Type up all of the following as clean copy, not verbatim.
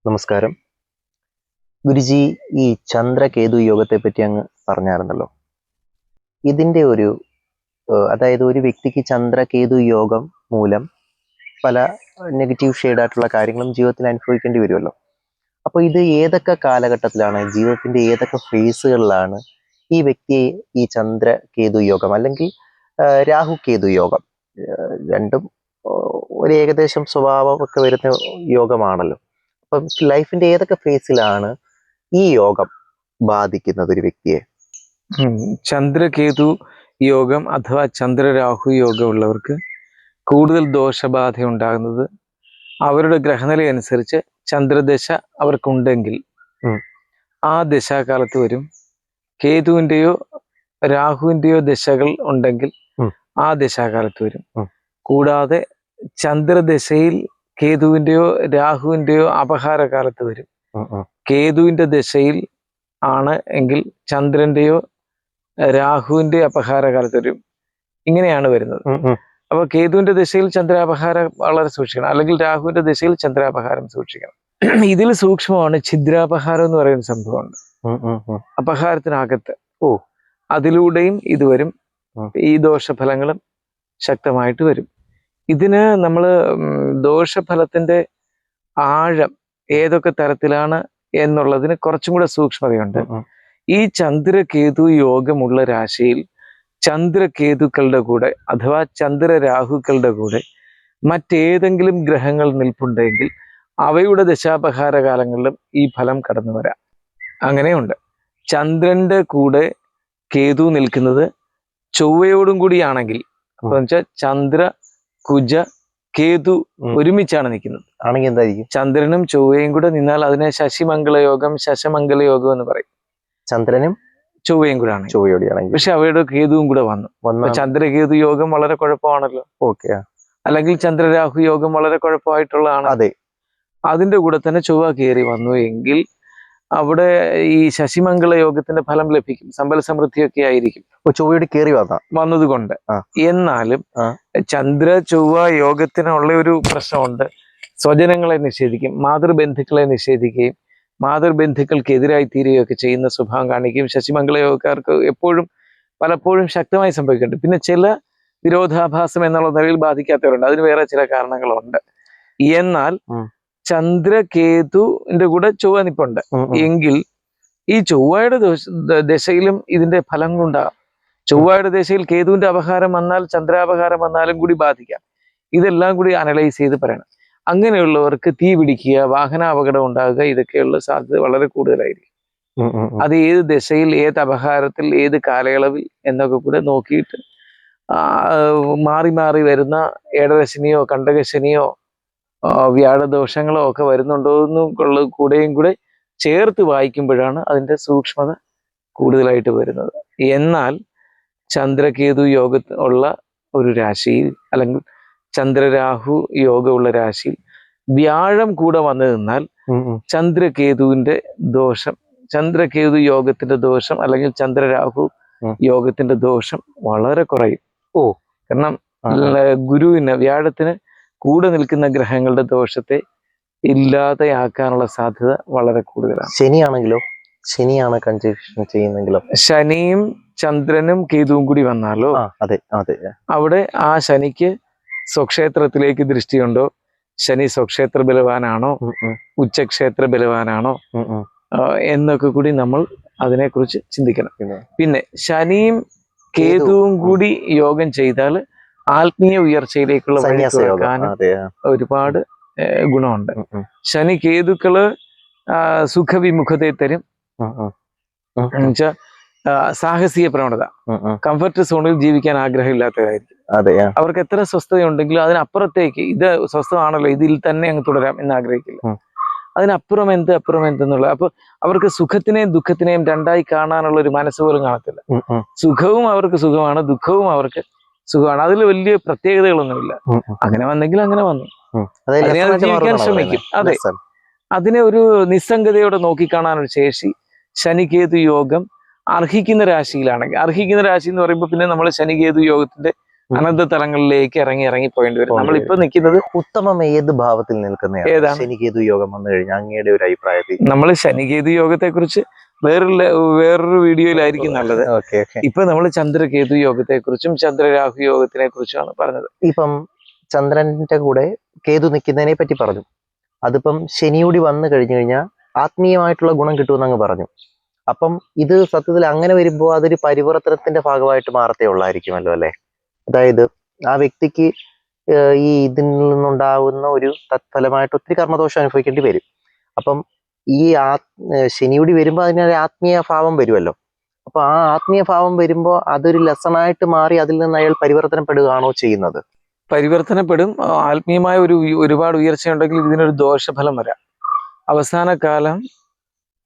നമസ്കാരം. ഗുരുജി, ഈ ചന്ദ്രകേതു യോഗത്തെ പറ്റി അങ്ങ് പറഞ്ഞായിരുന്നല്ലോ. ഇതിന്റെ ഒരു അതായത് ഒരു വ്യക്തിക്ക് ചന്ദ്രകേതു യോഗം മൂലം പല നെഗറ്റീവ് ഷെയ്ഡായിട്ടുള്ള കാര്യങ്ങളും ജീവിതത്തിൽ അനുഭവിക്കേണ്ടി വരുമല്ലോ. അപ്പോൾ ഇത് ഏതൊക്കെ കാലഘട്ടത്തിലാണ്, ജീവിതത്തിന്റെ ഏതൊക്കെ ഫേസുകളിലാണ് ഈ വ്യക്തിയെ ഈ ചന്ദ്രകേതു യോഗം അല്ലെങ്കിൽ രാഹു കേതു യോഗം, രണ്ടും ഒരു ഏകദേശം സ്വഭാവമൊക്കെ വരുന്ന യോഗമാണല്ലോ. അപ്പം ലൈഫിന്റെ ഏതൊക്കെ ഫേസിലാണ് ഈ യോഗം ബാധിക്കുന്നത് ഒരു വ്യക്തിയെ? ചന്ദ്രകേതു യോഗം അഥവാ ചന്ദ്രരാഹു യോഗം ഉള്ളവർക്ക് കൂടുതൽ ദോഷബാധ ഉണ്ടാകുന്നത് അവരുടെ ഗ്രഹനില അനുസരിച്ച് ചന്ദ്രദശ അവർക്കുണ്ടെങ്കിൽ ആ ദശാകാലത്ത് വരും. കേതുവിൻ്റെയോ രാഹുവിൻ്റെയോ ദശകൾ ഉണ്ടെങ്കിൽ ആ ദശാകാലത്ത് വരും. കൂടാതെ ചന്ദ്രദശയിൽ കേതുവിൻ്റെയോ രാഹുവിൻ്റെയോ അപഹാരകാലത്ത് വരും. കേതുവിൻ്റെ ദശയിൽ ആണ് എങ്കിൽ ചന്ദ്രന്റെയോ രാഹുവിന്റെ അപഹാരകാലത്ത് വരും. ഇങ്ങനെയാണ് വരുന്നത്. അപ്പൊ കേതുവിന്റെ ദശയിൽ ചന്ദ്രാപഹാരം വളരെ സൂക്ഷിക്കണം, അല്ലെങ്കിൽ രാഹുവിന്റെ ദശയിൽ ചന്ദ്രാപഹാരം സൂക്ഷിക്കണം. ഇതിൽ സൂക്ഷ്മമാണ് ഛിദ്രാപഹാരം എന്ന് പറയുന്ന സംഭവമുണ്ട്. അപഹാരത്തിനകത്ത് അതിലൂടെയും ഇത് വരും. ഈ ദോഷഫലങ്ങളും ശക്തമായിട്ട് വരും. ഇതിന് നമ്മൾ ദോഷഫലത്തിന്റെ ആഴം ഏതൊക്കെ തരത്തിലാണ് എന്നുള്ളതിന് കുറച്ചും കൂടെ സൂക്ഷ്മതയുണ്ട്. ഈ ചന്ദ്രകേതു യോഗമുള്ള രാശിയിൽ ചന്ദ്രകേതുക്കളുടെ കൂടെ അഥവാ ചന്ദ്രരാഹുക്കളുടെ കൂടെ മറ്റേതെങ്കിലും ഗ്രഹങ്ങൾ നിൽപ്പുണ്ടെങ്കിൽ അവയുടെ ദശാപഹാര കാലങ്ങളിലും ഈ ഫലം കടന്നു വരാം. അങ്ങനെയുണ്ട്. ചന്ദ്രന്റെ കൂടെ കേതു നിൽക്കുന്നത് ചൊവ്വയോടും കൂടിയാണെങ്കിൽ, അപ്പൊ വെച്ചാൽ ചന്ദ്ര കുജ കേതു ഒരുമിച്ചാണ് നിൽക്കുന്നത് ആണെങ്കിൽ എന്തായിരിക്കും? ചന്ദ്രനും ചൊവ്വയും കൂടെ നിന്നാൽ അതിനെ ശശിമംഗള യോഗം, ശശമംഗല യോഗം എന്ന് പറയും. ചന്ദ്രനും ചൊവ്വയും കൂടെ ആണ്, ചൊവ്വയോടെയാണെങ്കിൽ. പക്ഷെ അവയുടെ കേതുവും കൂടെ വന്നു. ചന്ദ്രകേതു യോഗം വളരെ കുഴപ്പമാണല്ലോ. അല്ലെങ്കിൽ ചന്ദ്രരാഹു യോഗം വളരെ കുഴപ്പമായിട്ടുള്ളതാണ്. അതെ. അതിന്റെ കൂടെ തന്നെ ചൊവ്വ കയറി വന്നു എങ്കിൽ അവിടെ ഈ ശശിമംഗള യോഗത്തിന്റെ ഫലം ലഭിക്കും. സമ്പൽ സമൃദ്ധിയൊക്കെ ആയിരിക്കും ചൊവ്വയോട് കയറി വന്നത് കൊണ്ട്. എന്നാലും ചന്ദ്ര ചൊവ്വ യോഗത്തിനുള്ള ഒരു പ്രശ്നമുണ്ട്. സ്വജനങ്ങളെ നിഷേധിക്കും, മാതൃബന്ധുക്കളെ നിഷേധിക്കുകയും മാതൃബന്ധുക്കൾക്കെതിരായി തീരുകയൊക്കെ ചെയ്യുന്ന സ്വഭാവം കാണിക്കും. ശശിമംഗള യോഗക്കാർക്ക് പലപ്പോഴും ശക്തമായി സംഭവിക്കുന്നുണ്ട്. പിന്നെ ചില വിരോധാഭാസം എന്നുള്ള നിലയിൽ ബാധിക്കാത്തവരുണ്ട്. അതിന് വേറെ ചില കാരണങ്ങളുണ്ട്. എന്നാൽ ചന്ദ്രകേതുവിന്റെ കൂടെ ചൊവ്വ നിപ്പുണ്ട് എങ്കിൽ ഈ ചൊവ്വയുടെ ദശയിലും ഇതിന്റെ ഫലങ്ങളുണ്ടാകാം. ചൊവ്വയുടെ ദശയിൽ കേതുവിന്റെ അപഹാരം വന്നാൽ ചന്ദ്രാപഹാരം വന്നാലും കൂടി ബാധിക്കാം. ഇതെല്ലാം കൂടി അനലൈസ് ചെയ്ത് പറയണം. അങ്ങനെയുള്ളവർക്ക് തീ പിടിക്കുക, വാഹനാപകടം ഉണ്ടാകുക, ഇതൊക്കെയുള്ള സാധ്യത വളരെ കൂടുതലായിരിക്കും. അത് ഏത് ദശയിൽ, ഏത് അപഹാരത്തിൽ, ഏത് കാലയളവിൽ എന്നൊക്കെ കൂടെ നോക്കിയിട്ട് മാറി മാറി വരുന്ന ഏഴരശനിയോ കണ്ടകശനിയോ വ്യാഴദോഷങ്ങളോ ഒക്കെ വരുന്നുണ്ടോ എന്നും കൂടെയും കൂടെ ചേർത്ത് വായിക്കുമ്പോഴാണ് അതിൻ്റെ സൂക്ഷ്മത കൂടുതലായിട്ട് വരുന്നത്. എന്നാൽ ചന്ദ്രകേതു യോഗ ഉള്ള ഒരു രാശിയിൽ അല്ലെങ്കിൽ ചന്ദ്രരാഹു യോഗമുള്ള രാശിയിൽ വ്യാഴം കൂടെ വന്നു നിന്നാൽ ചന്ദ്രകേതുവിന്റെ ദോഷം, ചന്ദ്രകേതു യോഗത്തിന്റെ ദോഷം അല്ലെങ്കിൽ ചന്ദ്രരാഹു യോഗത്തിന്റെ ദോഷം വളരെ കുറയും. കാരണം ഗുരുവിന്, വ്യാഴത്തിന് കൂടെ നിൽക്കുന്ന ഗ്രഹങ്ങളുടെ ദോഷത്തെ ഇല്ലാതെയാക്കാനുള്ള സാധ്യത വളരെ കൂടുതലാണ്. ശനിയാണെങ്കിലോ? ശനിയാണ് കൺജക്ഷൻ ചെയ്യുന്നെങ്കിലോ? ശനിയും ചന്ദ്രനും കേതുവും കൂടി വന്നാലോ അവിടെ ആ ശനിക്ക് സ്വക്ഷേത്രത്തിലേക്ക് ദൃഷ്ടിയുണ്ടോ, ശനി സ്വക്ഷേത്ര ബലവാനാണോ, ഉച്ചക്ഷേത്ര ബലവാനാണോ എന്നൊക്കെ കൂടി നമ്മൾ അതിനെക്കുറിച്ച് ചിന്തിക്കണം. പിന്നെ ശനിയും കേതുവും കൂടി യോഗം ചെയ്താൽ ആത്മീയ ഉയർച്ചയിലേക്കുള്ള വഴി തുറക്കാൻ ഒരുപാട് ഗുണമുണ്ട്. ശനി കേതുക്കള് സുഖവിമുഖതയെ തരും. എന്നുവെച്ചാൽ സാഹസിക പ്രവണത, കംഫർട്ട് സോണിൽ ജീവിക്കാൻ ആഗ്രഹമില്ലാത്തവരായിരിക്കും. അവർക്ക് എത്ര സ്വസ്ഥതയുണ്ടെങ്കിലും അതിനപ്പുറത്തേക്ക്, ഇത് സ്വസ്ഥമാണല്ലോ ഇതിൽ തന്നെ അങ്ങ് തുടരാം എന്ന് ആഗ്രഹിക്കില്ല. അതിനപ്പുറം എന്തെന്നുള്ള. അപ്പൊ അവർക്ക് സുഖത്തിനെയും ദുഃഖത്തിനെയും രണ്ടായി കാണാനുള്ള ഒരു മനസ്സ് പോലും കാണത്തില്ല. സുഖവും അവർക്ക് സുഖമാണ്, ദുഃഖവും അവർക്ക് സുഖമാണ്. അതിൽ വലിയ പ്രത്യേകതകളൊന്നുമില്ല. അങ്ങനെ വന്നെങ്കിൽ അങ്ങനെ വന്നു, അതിനെ ജീവിക്കാൻ ശ്രമിക്കും. അതെ, അതിനെ ഒരു നിസ്സംഗതയോടെ നോക്കിക്കാണാനൊരു ശേഷി ശനികേതു യോഗം അർഹിക്കുന്ന രാശിയിലാണെങ്കിൽ, അർഹിക്കുന്ന രാശി എന്ന് പറയുമ്പോൾ പിന്നെ നമ്മൾ ശനികേതു യോഗത്തിന്റെ അനന്ത തലങ്ങളിലേക്ക് ഇറങ്ങി പോകേണ്ടി വരും. നമ്മളിപ്പോ നിൽക്കുന്നത് ഉത്തമം ഏത് ഭാവത്തിൽ നിൽക്കുന്നതാണ്? ഏതാണ്? ശനികേതു യോഗം വന്നു കഴിഞ്ഞാൽ അങ്ങയുടെ ഒരു അഭിപ്രായത്തിൽ. നമ്മൾ ശനികേതു യോഗത്തെ കുറിച്ച് വേറൊരു വീഡിയോയിലായിരിക്കും നല്ലത്. ഇപ്പൊ നമ്മൾ ചന്ദ്രകേതു യോഗത്തെ കുറിച്ചും ചന്ദ്രരാഹു യോഗത്തിനെ കുറിച്ചുമാണ് പറഞ്ഞത്. ഇപ്പം ചന്ദ്രന്റെ കൂടെ കേതു നിൽക്കുന്നതിനെ പറ്റി പറഞ്ഞു. അതിപ്പം ശനിയൂടി വന്നു കഴിഞ്ഞു കഴിഞ്ഞാൽ ആത്മീയമായിട്ടുള്ള ഗുണം കിട്ടുമെന്ന് അങ്ങ് പറഞ്ഞു. അപ്പം ഇത് സത്യത്തിൽ അങ്ങനെ വരുമ്പോൾ അതൊരു പരിവർത്തനത്തിന്റെ ഭാഗമായിട്ട് മാറത്തേ ഉള്ളായിരിക്കുമല്ലോ അല്ലെ? അതായത് ആ വ്യക്തിക്ക് ഈ ഇതിൽ നിന്നുണ്ടാവുന്ന ഒരു തത്ഫലമായിട്ട് ഒത്തിരി കർമ്മദോഷം അനുഭവിക്കേണ്ടി വരും. അപ്പം ഈ ശനിയൂടി വരുമ്പോൾ അതിനൊരു ആത്മീയ ഭാവം വരുമല്ലോ. അപ്പൊ ആ ആത്മീയ ഭാവം വരുമ്പോൾ അതൊരു ലെസണായിട്ട് മാറി അതിൽ നിന്ന് അയാൾ പരിവർത്തനപ്പെടുകയാണോ ചെയ്യുന്നത്? പരിവർത്തനപ്പെടും. ആത്മീയമായ ഒരുപാട് ഉയർച്ചയുണ്ടെങ്കിൽ ഇതിനൊരു ദോഷഫലം വരാം. അവസാന കാലം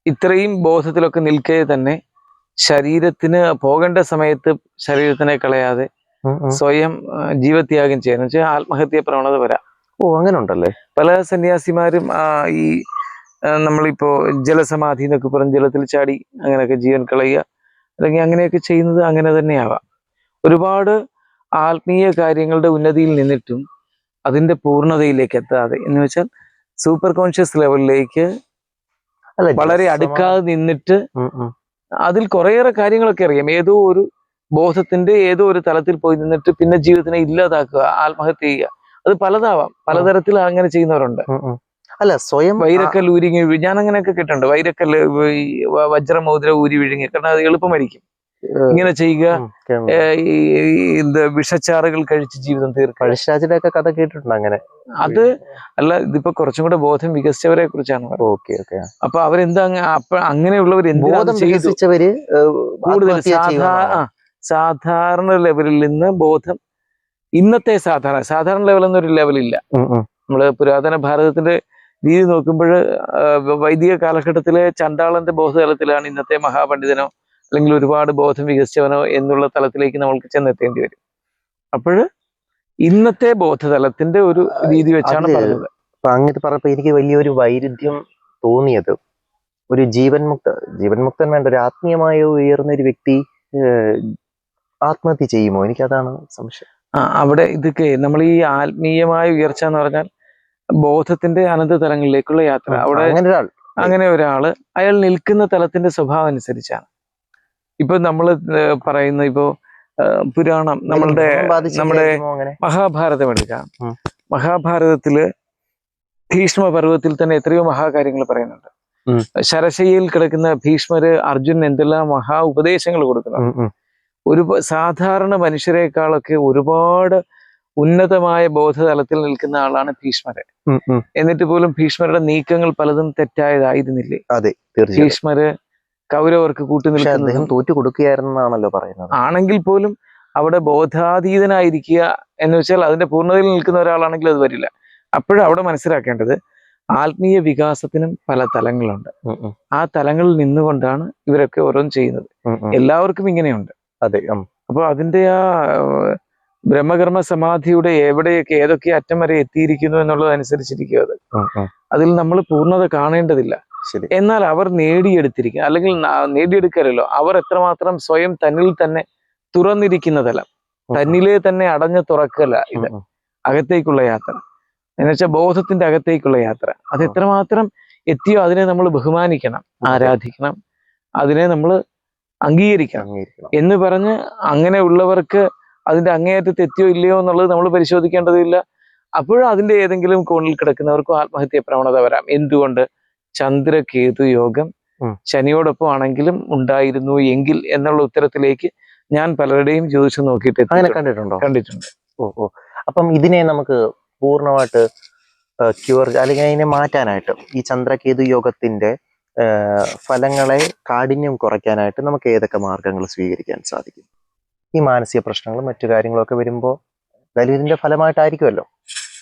ഇത്രയും ബോധത്തിലൊക്കെ നിൽക്കെ തന്നെ ശരീരത്തിന് പോകേണ്ട സമയത്ത് ശരീരത്തിനെ കളയാതെ സ്വയം ജീവത്യാഗം ചെയ്യാന്ന് വെച്ചാൽ ആത്മഹത്യ പ്രവണത വരാം. അങ്ങനെ ഉണ്ടല്ലേ? പല സന്യാസിമാരും ഈ നമ്മളിപ്പോ ജലസമാധി എന്നൊക്കെ പറഞ്ഞ് ജലത്തിൽ ചാടി അങ്ങനെയൊക്കെ ജീവൻ കളയുക അല്ലെങ്കിൽ അങ്ങനെയൊക്കെ ചെയ്യുന്നത് അങ്ങനെ തന്നെയാവാം. ഒരുപാട് ആത്മീയ കാര്യങ്ങളുടെ ഉന്നതിയിൽ നിന്നിട്ടും അതിന്റെ പൂർണ്ണതയിലേക്ക് എത്താതെ എന്ന് വെച്ചാൽ സൂപ്പർ കോൺഷ്യസ് ലെവലിലേക്ക് വളരെ അടുക്കാതെ നിന്നിട്ട് അതിൽ കുറേയേറെ കാര്യങ്ങളൊക്കെ അറിയാം. ഏതോ ഒരു ബോധത്തിന്റെ ഏതോ ഒരു തലത്തിൽ പോയി നിന്നിട്ട് പിന്നെ ജീവിതത്തിനെ ഇല്ലാതാക്കുക, ആത്മഹത്യ ചെയ്യുക. അത് പലതാവാം, പലതരത്തിൽ അങ്ങനെ ചെയ്യുന്നവരുണ്ട്. അല്ല, സ്വയം വൈരക്കല്ല് ഊരി ഞാൻ അങ്ങനെയൊക്കെ കേട്ടിട്ടുണ്ട്. വൈരക്കല്ല് വജ്രമോതിര ഊരി വിഴുങ്ങി, കാരണം അത് എളുപ്പമായിരിക്കും. ഇങ്ങനെ ചെയ്യുക, വിഷച്ചാറുകൾ കഴിച്ച് ജീവിതം തീർക്കുക. പഴശ്ശിരാജയുടെ ഒക്കെ കഥ കേട്ടിട്ടുണ്ട് അങ്ങനെ. അത് അല്ല, ഇതിപ്പോ കുറച്ചും കൂടെ ബോധം വികസിച്ചവരെ കുറിച്ചാണ്. അപ്പൊ അവരെന്താ അങ്ങനെയുള്ളവർ വികസിച്ചവര് കൂടുതൽ സാധാരണ ലെവലിൽ നിന്ന് ബോധം ഇന്നത്തെ സാധാരണ ലെവൽ എന്നൊരു ലെവലില്ല. നമ്മള് പുരാതന ഭാരതത്തിന്റെ രീതി നോക്കുമ്പോൾ വൈദിക കാലഘട്ടത്തിലെ ചണ്ടാളന്റെ ബോധതലത്തിലാണ് ഇന്നത്തെ മഹാപണ്ഡിതനോ അല്ലെങ്കിൽ ഒരുപാട് ബോധം വികസിച്ചവനോ എന്നുള്ള തലത്തിലേക്ക് നമ്മൾക്ക് ചെന്നെത്തേണ്ടി വരും. അപ്പോൾ ഇന്നത്തെ ബോധതലത്തിന്റെ ഒരു രീതി വെച്ചാണ് പറഞ്ഞത്. അങ്ങനെ പറഞ്ഞപ്പോ എനിക്ക് വലിയൊരു വൈരുദ്ധ്യം തോന്നിയത്, ഒരു ജീവൻ മുക്തൻ വേണ്ട ഒരു ആത്മീയമായി ഉയർന്ന ഒരു വ്യക്തി ആത്മഹത്യ ചെയ്യുമോ? എനിക്കതാണ് സംശയം. അവിടെ ഇതൊക്കെ നമ്മൾ ഈ ആത്മീയമായ ഉയർച്ച എന്ന് പറഞ്ഞാൽ ബോധത്തിന്റെ അനന്ത തലങ്ങളിലേക്കുള്ള യാത്ര. അവിടെ അങ്ങനെ ഒരാള് അയാൾ നിൽക്കുന്ന തലത്തിന്റെ സ്വഭാവം അനുസരിച്ചാണ്. ഇപ്പൊ നമ്മള് പറയുന്ന ഇപ്പോ പുരാണം നമ്മുടെ മഹാഭാരതം എടുക്കാം. മഹാഭാരതത്തില് ഭീഷ്മ പർവ്വത്തിൽ തന്നെ എത്രയോ മഹാകാര്യങ്ങൾ പറയുന്നുണ്ട്. ശരശയ്യയിൽ കിടക്കുന്ന ഭീഷ്മര് അർജുനൻ എന്തെല്ലാം മഹാ ഉപദേശങ്ങൾ കൊടുക്കുന്നുണ്ട്. ഒരു സാധാരണ മനുഷ്യരെക്കാളൊക്കെ ഒരുപാട് ഉന്നതമായ ബോധതലത്തിൽ നിൽക്കുന്ന ആളാണ് ഭീഷ്മര്. എന്നിട്ട് പോലും ഭീഷ്മരുടെ നീക്കങ്ങൾ പലതും തെറ്റായതായിരുന്നില്ലേ? അതെ, ഭീഷ്മര് കൗരവർക്ക് കൂട്ടുനിൽക്കുന്നത് തോറ്റു കൊടുക്കുകയായിരുന്നാണല്ലോ പറയുന്നത്. ആണെങ്കിൽ പോലും അവിടെ ബോധാതീതനായിരിക്കുക എന്ന് വെച്ചാൽ അതിന്റെ പൂർണ്ണതയിൽ നിൽക്കുന്ന ഒരാളാണെങ്കിൽ അത് വരില്ല. അപ്പോഴവിടെ മനസ്സിലാക്കേണ്ടത് ആത്മീയ വികാസത്തിനും പല തലങ്ങളുണ്ട്. ആ തലങ്ങളിൽ നിന്നുകൊണ്ടാണ് ഇവരൊക്കെ ഓരോന്നും ചെയ്യുന്നത്. എല്ലാവർക്കും ഇങ്ങനെയുണ്ട്. അതെ. അപ്പൊ അതിന്റെ ആ ബ്രഹ്മകർമ്മ സമാധിയുടെ എവിടെയൊക്കെ ഏതൊക്കെ അറ്റം വരെ എത്തിയിരിക്കുന്നു എന്നുള്ളതനുസരിച്ചിരിക്കും അത്. അതിൽ നമ്മൾ പൂർണ്ണത കാണേണ്ടതില്ല. എന്നാൽ അവർ നേടിയെടുത്തിരിക്കുക, അല്ലെങ്കിൽ നേടിയെടുക്കലല്ലോ, അവർ എത്രമാത്രം സ്വയം തന്നിൽ തന്നെ തുറന്നിരിക്കുന്ന തലം, തന്നിലെ തന്നെ അടഞ്ഞു തുറക്കല ഇത് അകത്തേക്കുള്ള യാത്ര എന്നുവെച്ചാൽ ബോധത്തിന്റെ അകത്തേക്കുള്ള യാത്ര. അത് എത്രമാത്രം എത്തിയോ അതിനെ നമ്മൾ ബഹുമാനിക്കണം, ആരാധിക്കണം, അതിനെ നമ്മൾ അംഗീകരിക്കണം എന്ന് പറഞ്ഞ് അങ്ങനെ ഉള്ളവർക്ക് അതിന്റെ അങ്ങേയറ്റത്ത് എത്തിയോ ഇല്ലയോ എന്നുള്ളത് നമ്മൾ പരിശോധിക്കേണ്ടതില്ല. അപ്പോഴും അതിന്റെ ഏതെങ്കിലും കോണിൽ കിടക്കുന്നവർക്കും ആത്മഹത്യ പ്രവണത വരാം. എന്തുകൊണ്ട്? ചന്ദ്രകേതു യോഗം ശനിയോടൊപ്പം ആണെങ്കിലും ഉണ്ടായിരുന്നു എങ്കിൽ എന്നുള്ള ഉത്തരത്തിലേക്ക് ഞാൻ പലരുടെയും ചോദിച്ചു നോക്കിയിട്ട് കണ്ടിട്ടുണ്ട്. അപ്പം ഇതിനെ നമുക്ക് പൂർണ്ണമായിട്ട് ക്യൂർ അല്ലെങ്കിൽ അതിനെ മാറ്റാനായിട്ട് ഈ ചന്ദ്രകേതു യോഗത്തിന്റെ ഫലങ്ങളെ കാഠിന്യം കുറയ്ക്കാനായിട്ട് നമുക്ക് ഏതൊക്കെ മാർഗങ്ങൾ സ്വീകരിക്കാൻ സാധിക്കും? ഈ മാനസിക പ്രശ്നങ്ങളും മറ്റു കാര്യങ്ങളൊക്കെ വരുമ്പോൾ എന്തായാലും ഇതിന്റെ ഫലമായിട്ടായിരിക്കുമല്ലോ,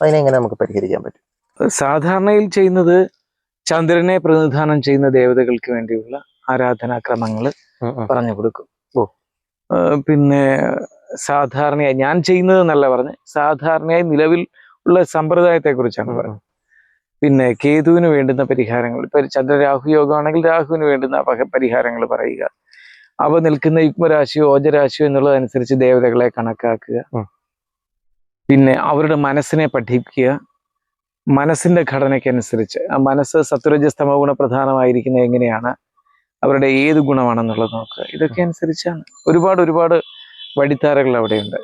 അതിനെങ്ങനെ നമുക്ക് പരിഹരിക്കാൻ പറ്റും? സാധാരണയിൽ ചെയ്യുന്നത് ചന്ദ്രനെ പ്രതിനിധാനം ചെയ്യുന്ന ദേവതകൾക്ക് വേണ്ടിയുള്ള ആരാധനാക്രമങ്ങൾ പറഞ്ഞു കൊടുക്കും. പിന്നെ സാധാരണയായി ഞാൻ ചെയ്യുന്നത് എന്നല്ല പറഞ്ഞ്, സാധാരണയായി നിലവിൽ ഉള്ള സമ്പ്രദായത്തെ കുറിച്ചാണ് പറഞ്ഞത്. പിന്നെ കേതുവിന് വേണ്ടുന്ന പരിഹാരങ്ങൾ, ഇപ്പൊ ചന്ദ്രരാഹു യോഗമാണെങ്കിൽ രാഹുവിന് വേണ്ടുന്ന പരിഹാരങ്ങൾ പറയുക. അവ നിൽക്കുന്ന യുഗ്മരാശിയോ ഓജരാശിയോ എന്നുള്ളതനുസരിച്ച് ദേവതകളെ കണക്കാക്കുക. പിന്നെ അവരുടെ മനസ്സിനെ പഠിക്കുക, മനസ്സിന്റെ ഘടനയ്ക്കനുസരിച്ച് ആ മനസ്സ് സത്വരജസ്തമോ ഗുണ പ്രധാനമായിരിക്കുന്നത് എങ്ങനെയാണ്, അവരുടെ ഏത് ഗുണമാണെന്നുള്ളത് നോക്കുക. ഇതൊക്കെ അനുസരിച്ചാണ് ഒരുപാട് വഴിത്താരകൾ അവിടെയുണ്ട്.